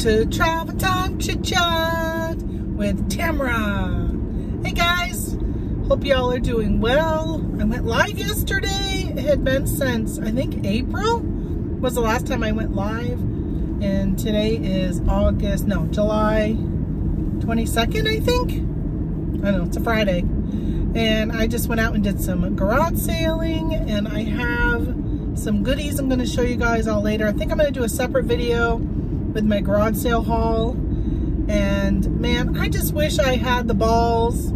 to Travel Time Chit Chat with Tamara. Hey guys, hope y'all are doing well. I went live yesterday. It had been since, I think, April was the last time I went live. And today is July 22nd, I think. I don't know, it's a Friday. And I just went out and did some garage sailing, and I have some goodies I'm going to show you guys all later. I think I'm going to do a separate video with my garage sale haul. And man, I just wish I had the balls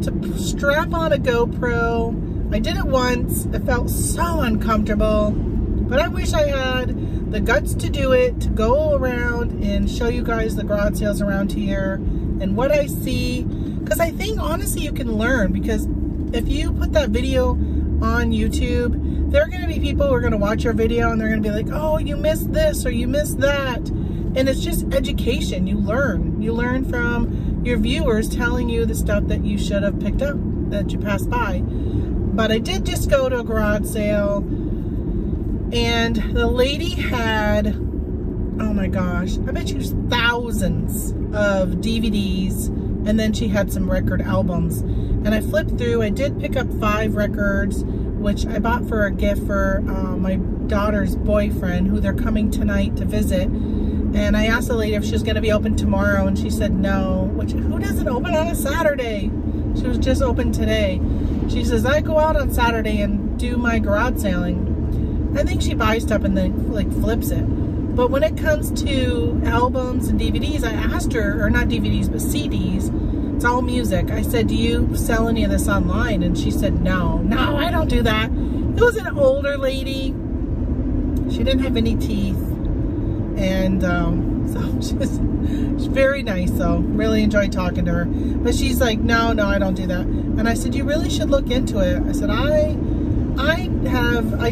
to strap on a GoPro. I did it once. It felt so uncomfortable, but I wish I had the guts to do it, to go around and show you guys the garage sales around here and what I see. Because I think honestly you can learn, because if you put that video on YouTube, there are going to be people who are going to watch your video and they're going to be like, oh, you missed this or you missed that. And it's just education. You learn from your viewers telling you the stuff that you should have picked up, that you passed by. But I did just go to a garage sale, and the lady had, oh my gosh, I bet you there's thousands of DVDs, and then she had some record albums. And I flipped through. I did pick up 5 records, which I bought for a gift for my daughter's boyfriend, who they're coming tonight to visit. And I asked the lady if she was going to be open tomorrow, and she said no. Which, who doesn't open on a Saturday? She was just open today. She says, I go out on Saturday and do my garage sailing. I think she buys stuff and then like flips it. But when it comes to albums and DVDs, I asked her, or not DVDs, but CDs. It's all music. I said, do you sell any of this online? And she said, no, I don't do that. It was an older lady. She didn't have any teeth. And so she's very nice, though. Really enjoyed talking to her. But she's like, no, I don't do that. And I said, you really should look into it. I said, I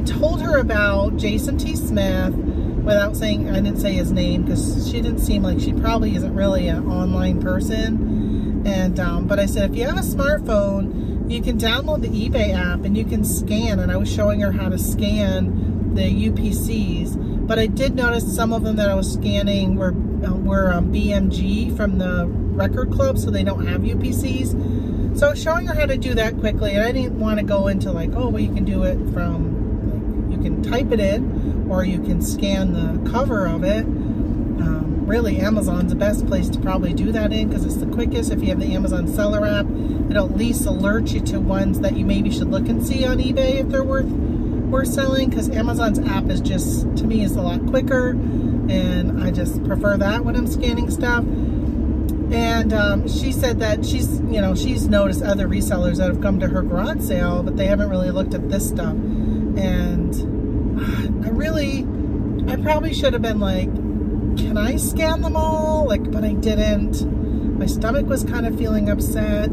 told her about Jason T. Smith without saying, I didn't say his name because she didn't seem like, she probably isn't really an online person. And, but I said, if you have a smartphone, you can download the eBay app and you can scan. And I was showing her how to scan the UPCs. But I did notice some of them that I was scanning were BMG from the record club, so they don't have UPCs. So I was showing her how to do that quickly, and I didn't want to go into like, oh, well, you can do it from, like, you can type it in, or you can scan the cover of it. Really, Amazon's the best place to probably do that in, because it's the quickest. If you have the Amazon seller app, it'll at least alert you to ones that you maybe should look and see on eBay if they're worth selling, because Amazon's app is just, to me, is a lot quicker, and I just prefer that when I'm scanning stuff. And she said that she's noticed other resellers that have come to her garage sale, but they haven't really looked at this stuff. And I probably should have been like, can I scan them all? Like, but I didn't. My stomach was kind of feeling upset.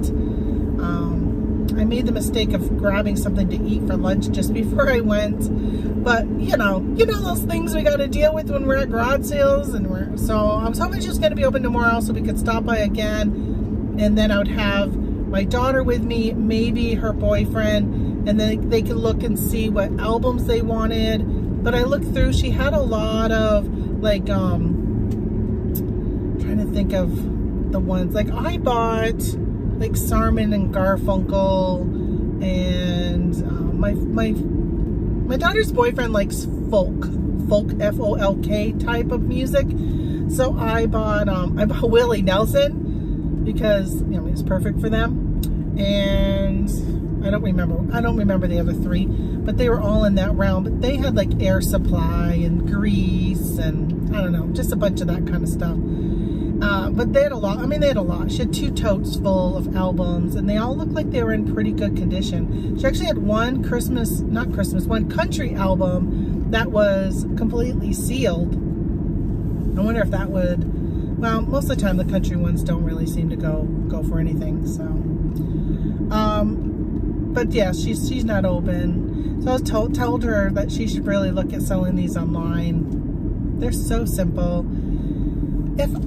I made the mistake of grabbing something to eat for lunch just before I went. But, you know those things we got to deal with when we're at garage sales. And so I was hoping she was going to be open tomorrow so we could stop by again. And then I would have my daughter with me, maybe her boyfriend, and then they could look and see what albums they wanted. But I looked through, she had a lot of, like, trying to think of the ones, like I bought, like Simon and Garfunkel, and my daughter's boyfriend likes folk F-O-L-K type of music. So I bought Willie Nelson, because it's perfect for them. And I don't remember the other 3, but they were all in that realm. But they had like Air Supply and Grease and I don't know, just a bunch of that kind of stuff. But they had a lot. I mean, they had a lot. She had 2 totes full of albums, and they all looked like they were in pretty good condition. She actually had one country album that was completely sealed. I wonder if that would, well, most of the time the country ones don't really seem to go for anything, so. But yeah, she's not open. So I was told her that she should really look at selling these online. They're so simple.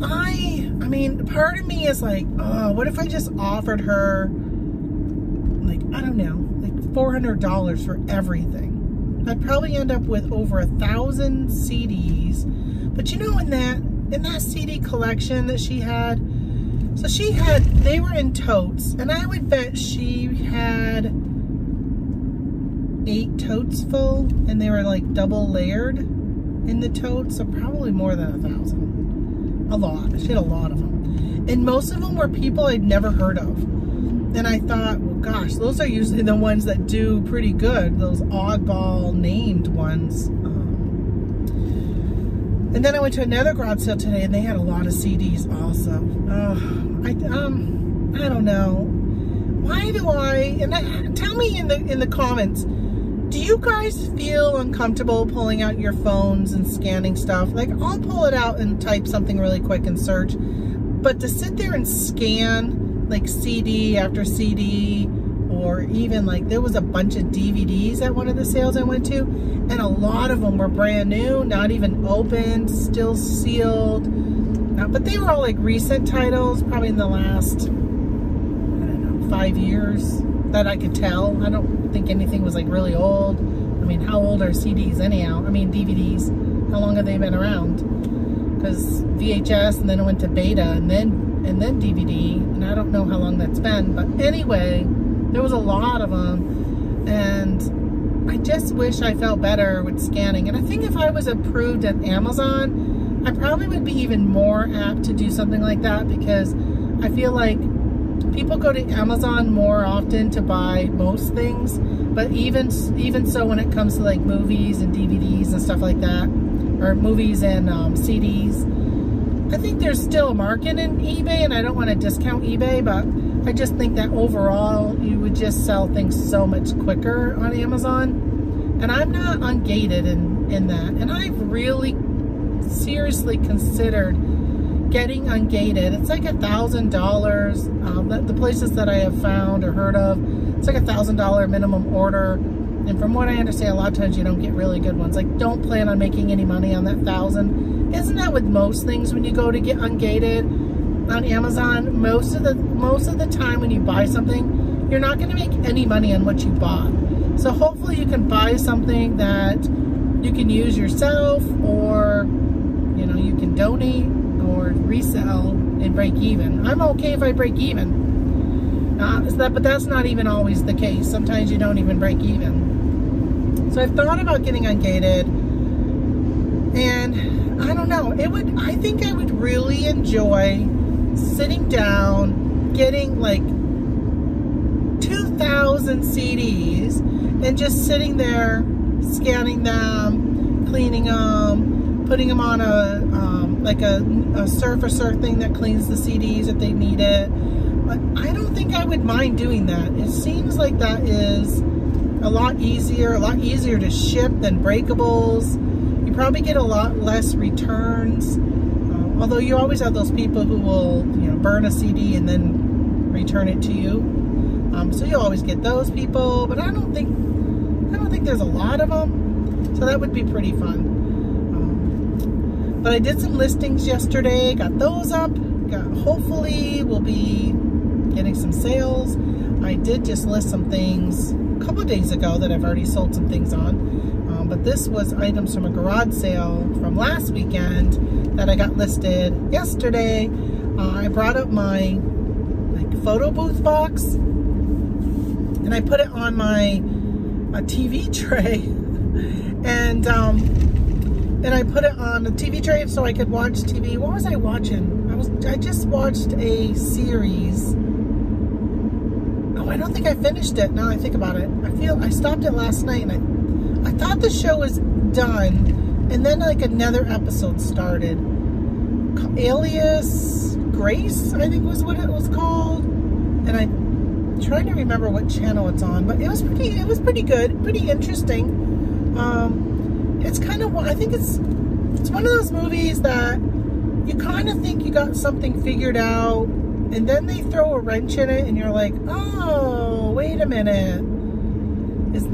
I mean, part of me is like, oh, what if I just offered her, like, I don't know, like $400 for everything? I'd probably end up with over 1,000 CDs. But you know, in in that CD collection that she had, so they were in totes, and I would bet she had 8 totes full, and they were like double layered in the totes, so probably more than 1,000. A lot. She had a lot of them. And most of them were people I'd never heard of. And I thought, well, gosh, those are usually the ones that do pretty good, those oddball named ones. And then I went to another garage sale today, and they had a lot of CDs also. I don't know. Why do and tell me in the comments, do you guys feel uncomfortable pulling out your phones and scanning stuff? Like, I'll pull it out and type something really quick and search. But to sit there and scan, like, CD after CD, or even, like, there was a bunch of DVDs at one of the sales I went to, and a lot of them were brand new, not even opened, still sealed. But they were all, like, recent titles, probably in the last, I don't know, 5 years that I could tell. I don't think anything was, like, really old. I mean, how old are CDs anyhow? I mean, DVDs. How long have they been around? Because VHS, and then it went to beta, and then DVD, and I don't know how long that's been. But anyway, there was a lot of them, and I just wish I felt better with scanning. And I think if I was approved at Amazon, I probably would be even more apt to do something like that, because I feel like people go to Amazon more often to buy most things. But even so, when it comes to like movies and DVDs and stuff like that, or movies and CDs, I think there's still a market in eBay, and I don't want to discount eBay, but I just think that overall you would just sell things so much quicker on Amazon. And I'm not ungated in that, and I've really seriously considered getting ungated. It's like $1,000. The places that I have found or heard of, it's like $1,000 minimum order. And from what I understand, a lot of times you don't get really good ones. Like, don't plan on making any money on that $1,000. Isn't that with most things when you go to get ungated on Amazon? Most of the time when you buy something, you're not going to make any money on what you bought. So hopefully you can buy something that you can use yourself, or you know, you can donate or resell and break even. I'm okay if I break even. But that's not even always the case. Sometimes you don't even break even. So I've thought about getting ungated, and I don't know. I think I would really enjoy sitting down, getting like 2,000 CDs, and just sitting there, scanning them, cleaning them, putting them on a surfacer thing that cleans the CDs if they need it. But I don't think I would mind doing that. It seems like that is a lot easier to ship than breakables. You probably get a lot less returns. Although you always have those people who will, you know, burn a CD and then return it to you. So you'll always get those people, but I don't think there's a lot of them. So that would be pretty fun. But I did some listings yesterday, got those up. Hopefully we'll be getting some sales. I did just list some things a couple of days ago that I've already sold some things on. But this was items from a garage sale from last weekend that I got listed yesterday. I brought up my photo booth box, and I put it on my TV tray, and I put it on the TV tray so I could watch TV. What was I watching? I just watched a series. Oh, I don't think I finished it. Now I think about it, I stopped it last night, and I thought the show was done, and then like another episode started. Alias Grace, I think was what it was called, and I'm trying to remember what channel it's on, but it was pretty good, pretty interesting. It's kind of, I think it's one of those movies that you kind of think you got something figured out, and then they throw a wrench in it, and you're like, oh, wait a minute, is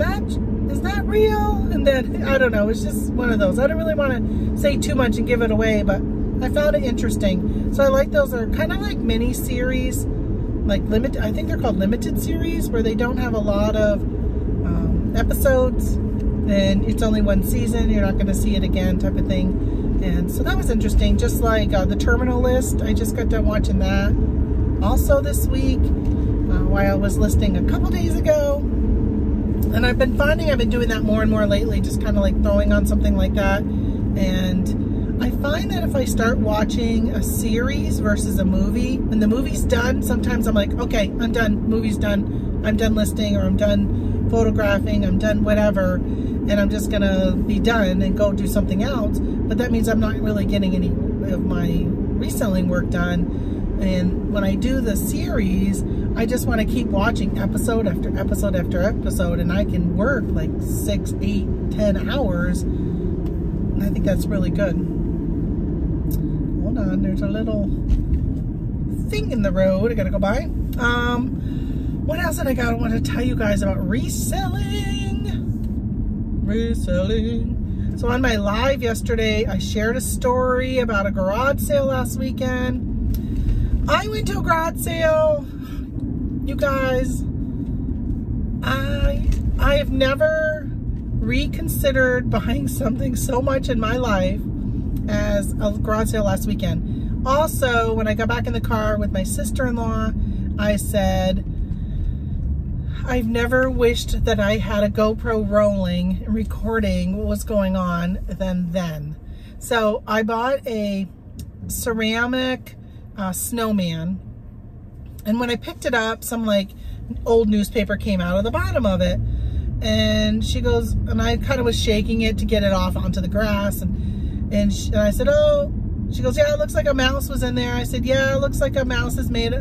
that real? And then, I don't know, it's just one of those. I don't really want to say too much and give it away, but I found it interesting. So I like those. Are kind of like mini series, like limited, I think they're called limited series, where they don't have a lot of episodes, and it's only one season, you're not going to see it again type of thing. And so that was interesting. Just like the Terminal List, I just got done watching that also this week while I was listening a couple days ago. And I've been finding I've been doing that more and more lately, just kind of like throwing on something like that. And I find that if I start watching a series versus a movie, when the movie's done, sometimes I'm like, okay, I'm done, movie's done, I'm done listing, or I'm done photographing, I'm done whatever, and I'm just gonna be done and go do something else. But that means I'm not really getting any of my reselling work done. And when I do the series, I just want to keep watching episode after episode after episode, and I can work like 6, 8, 10 hours. And I think that's really good. Hold on, there's a little thing in the road I gotta go by. What else did I want to tell you guys about reselling? Reselling. So on my live yesterday, I shared a story about a garage sale last weekend. I went to a garage sale. You guys, I have never reconsidered buying something so much in my life as a garage sale last weekend. Also, when I got back in the car with my sister-in-law, I said, I've never wished that I had a GoPro rolling and recording what was going on than then. So I bought a ceramic snowman, and when I picked it up, some like old newspaper came out of the bottom of it, and she goes, and I kind of was shaking it to get it off onto the grass, and I said, oh, she goes, yeah, it looks like a mouse was in there. I said, yeah, it looks like a mouse had made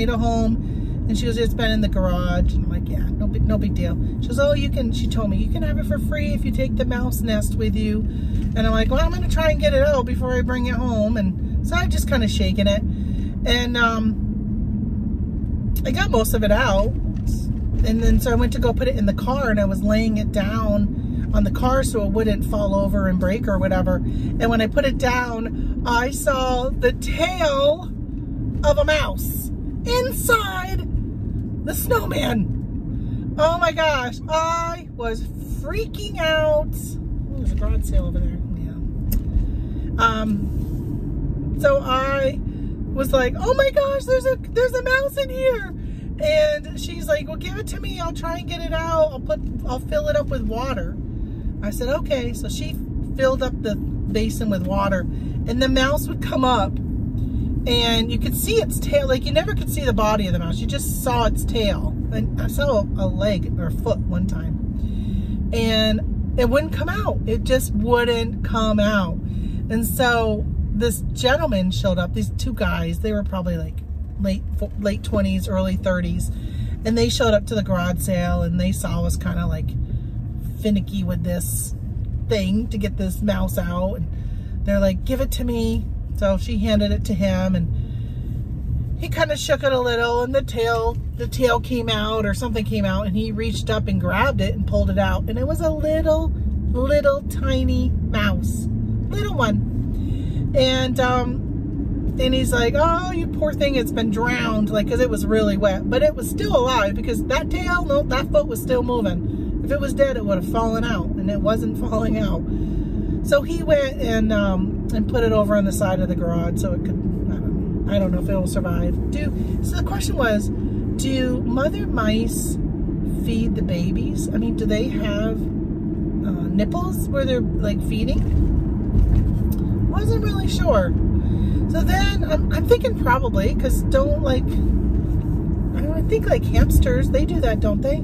a home. And she goes, it's been in the garage. And I'm like, yeah, no big deal. She goes, oh, she told me you can have it for free if you take the mouse nest with you. And I'm like, well, I'm gonna try and get it out before I bring it home. And so I just kind of shaking it. And I got most of it out. And then so I went to go put it in the car, and I was laying it down on the car so it wouldn't fall over and break or whatever. And when I put it down, I saw the tail of a mouse inside the snowman. Oh my gosh, I was freaking out. Oh, there's a garage sale over there. Yeah. So I was like, oh my gosh, there's a mouse in here. And she's like, well, give it to me. I'll try and get it out. I'll fill it up with water. I said, okay. So she filled up the basin with water, and the mouse would come up, and you could see its tail. Like, you never could see the body of the mouse. You just saw its tail. And I saw a leg or a foot one time, and it wouldn't come out. It just wouldn't come out. And so this gentleman showed up, these two guys, they were probably like late 20s, early 30s. And they showed up to the garage sale, and they saw us kind of like finicky with this thing to get this mouse out. And they're like, give it to me. So she handed it to him, and he kind of shook it a little, and the tail came out, or something came out, and he reached up and grabbed it and pulled it out. And it was a little tiny mouse, little one. And he's like, oh, you poor thing, it's been drowned, like, because it was really wet. But it was still alive, because that tail, no, that foot was still moving. If it was dead, it would have fallen out, and it wasn't falling out. So he went and put it over on the side of the garage so it could, I don't know if it will survive. So the question was, do mother mice feed the babies? I mean, do they have nipples where they're like feeding? Wasn't really sure. So then I'm thinking probably, because I think like hamsters, they do that, don't they?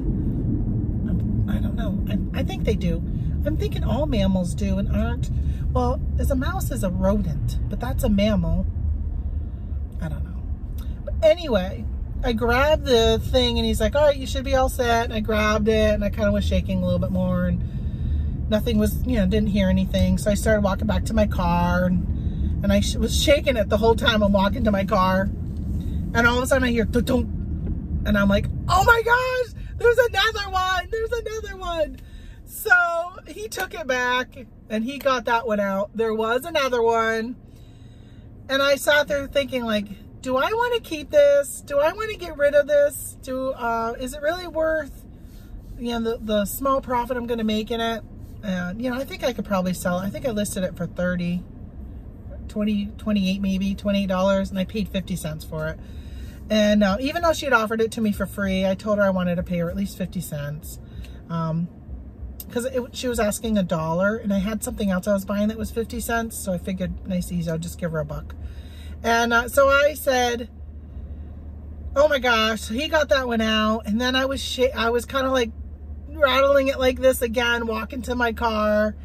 I don't know. I think they do. I'm thinking all mammals do and aren't. Well, a mouse is a rodent, but that's a mammal. I don't know. But anyway, I grabbed the thing, and he's like, all right, you should be all set. And I grabbed it, and I kind of was shaking a little bit more, and nothing was, didn't hear anything. So I started walking back to my car, and I was shaking it the whole time I'm walking to my car. And all of a sudden I hear, dunk, and I'm like, oh my gosh, there's another one. There's another one. So he took it back, and he got that one out. There was another one. And I sat there thinking, like, do I want to keep this? Do I want to get rid of this? Is it really worth, the small profit I'm going to make in it? And, I think I could probably sell it. I think I listed it for 30. 28 maybe, $28, and I paid 50 cents for it. And even though she had offered it to me for free, I told her I wanted to pay her at least 50 cents. Because she was asking $1, and I had something else I was buying that was 50 cents. So I figured, nice, easy, I'll just give her $1. And so I said, oh my gosh, so he got that one out. And then I was kind of like rattling it like this again, walking to my car.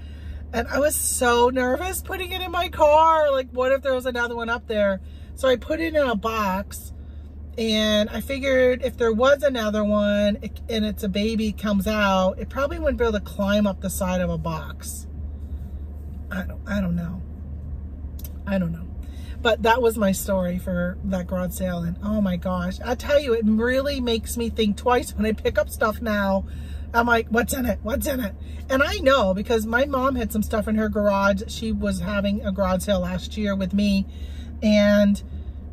And I was so nervous putting it in my car. Like, what if there was another one up there? So I put it in a box. And I figured if there was another one and it's a baby comes out, it probably wouldn't be able to climb up the side of a box. I don't know. But that was my story for that garage sale. And oh my gosh, I tell you, it really makes me think twice when I pick up stuff now. I'm like, what's in it? What's in it? And I know because my mom had some stuff in her garage. She was having a garage sale last year with me. And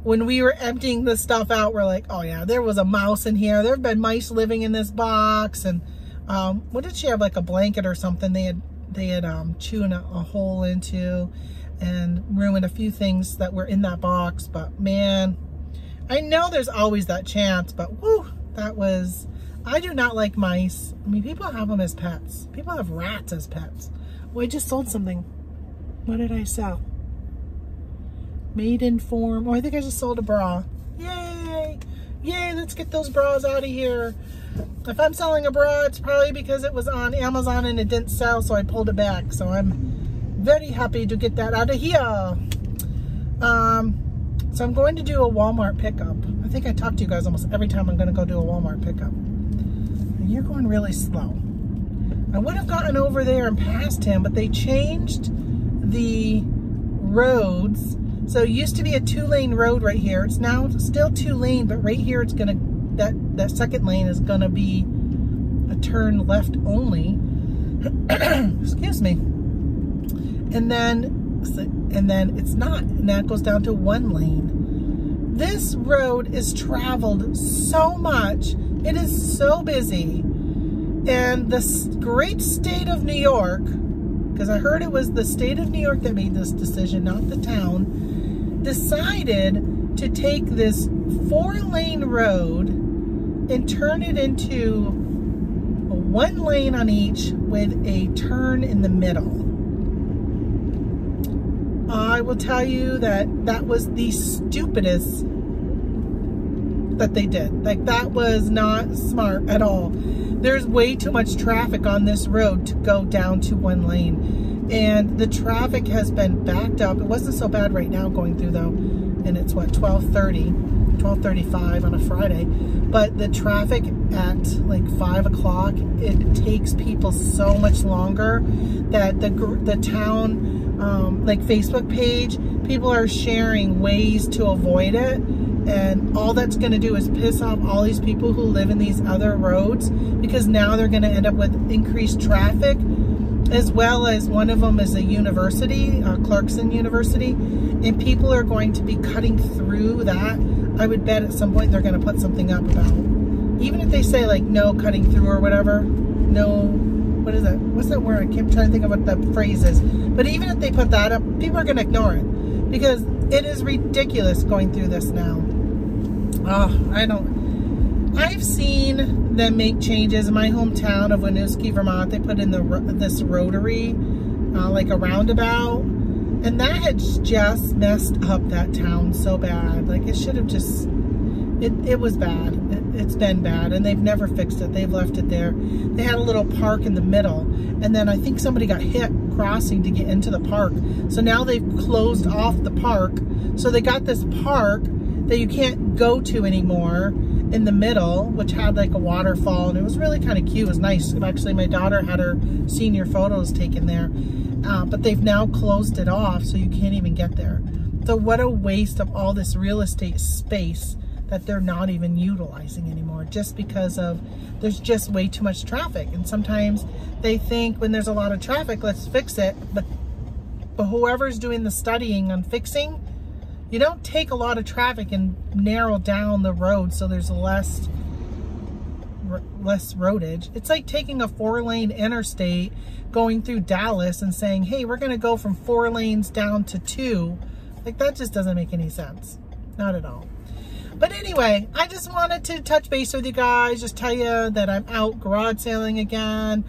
when we were emptying this stuff out, we're like, oh yeah, there was a mouse in here. There have been mice living in this box. And what did she have, like a blanket or something they had chewed a hole into and ruined a few things that were in that box. But man, I know there's always that chance, but whoo, I do not like mice. I mean, people have them as pets. People have rats as pets. Oh, I just sold something. What did I sell? Maiden form. Oh, I think I just sold a bra. Yay! Yay, let's get those bras out of here. If I'm selling a bra, it's probably because it was on Amazon and it didn't sell, so I pulled it back. So I'm very happy to get that out of here. So I'm going to do a Walmart pickup. I think I talk to you guys almost every time I'm going to go do a Walmart pickup. And you're going really slow. I would have gotten over there and past him, but they changed the roads. So it used to be a 2-lane road right here. It's now still 2-lane, but right here it's gonna, that second lane is gonna be a turn left only. Excuse me. And then it's not, and that goes down to 1 lane. This road is traveled so much. It is so busy. And the great state of New York, because I heard it was the state of New York that made this decision, not the town, decided to take this 4-lane road and turn it into 1 lane on each with a turn in the middle. I will tell you that was the stupidest that they did. Like, that was not smart at all. There's way too much traffic on this road to go down to 1 lane. And the traffic has been backed up. It wasn't so bad right now going through though. And it's what, 12:35 on a Friday. But the traffic at like 5 o'clock, it takes people so much longer that the town like Facebook page, people are sharing ways to avoid it. And all that's going to do is piss off all these people who live in these other roads, because now they're going to end up with increased traffic, as well as one of them is a university, Clarkson University, and people are going to be cutting through that. I would bet at some point they're going to put something up about, even if they say like no cutting through or whatever, no, what is that? What's that word? I keep trying to think of what the phrase is. But even if they put that up, people are going to ignore it, because it is ridiculous going through this now. Oh, I've seen them make changes in my hometown of Winooski, Vermont. They put in this rotary, like a roundabout, and that had just messed up that town so bad. Like, it should have just, it was bad. It's been bad, and they've never fixed it. They've left it there. They had a little park in the middle, and then I think somebody got hit crossing to get into the park. So now they've closed off the park. So they got this park that you can't go to anymore in the middle, which had like a waterfall, and it was really kind of cute. It was nice. Actually, my daughter had her senior photos taken there, but they've now closed it off, so you can't even get there. So what a waste of all this real estate space that they're not even utilizing anymore, just because of there's just way too much traffic. And sometimes they think when there's a lot of traffic, let's fix it, but whoever's doing the studying on fixing, you don't take a lot of traffic and narrow down the road so there's less roadage. It's like taking a 4-lane interstate going through Dallas and saying, hey, we're going to go from 4 lanes down to 2 Like, that just doesn't make any sense. Not at all. But anyway, I just wanted to touch base with you guys, just tell you that I'm out garage sailing again.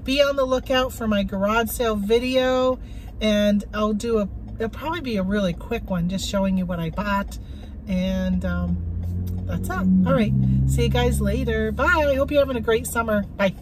Be on the lookout for my garage sale video, and it'll probably be a really quick one, just showing you what I bought. And that's it. All right, see you guys later. Bye. I hope you're having a great summer. Bye.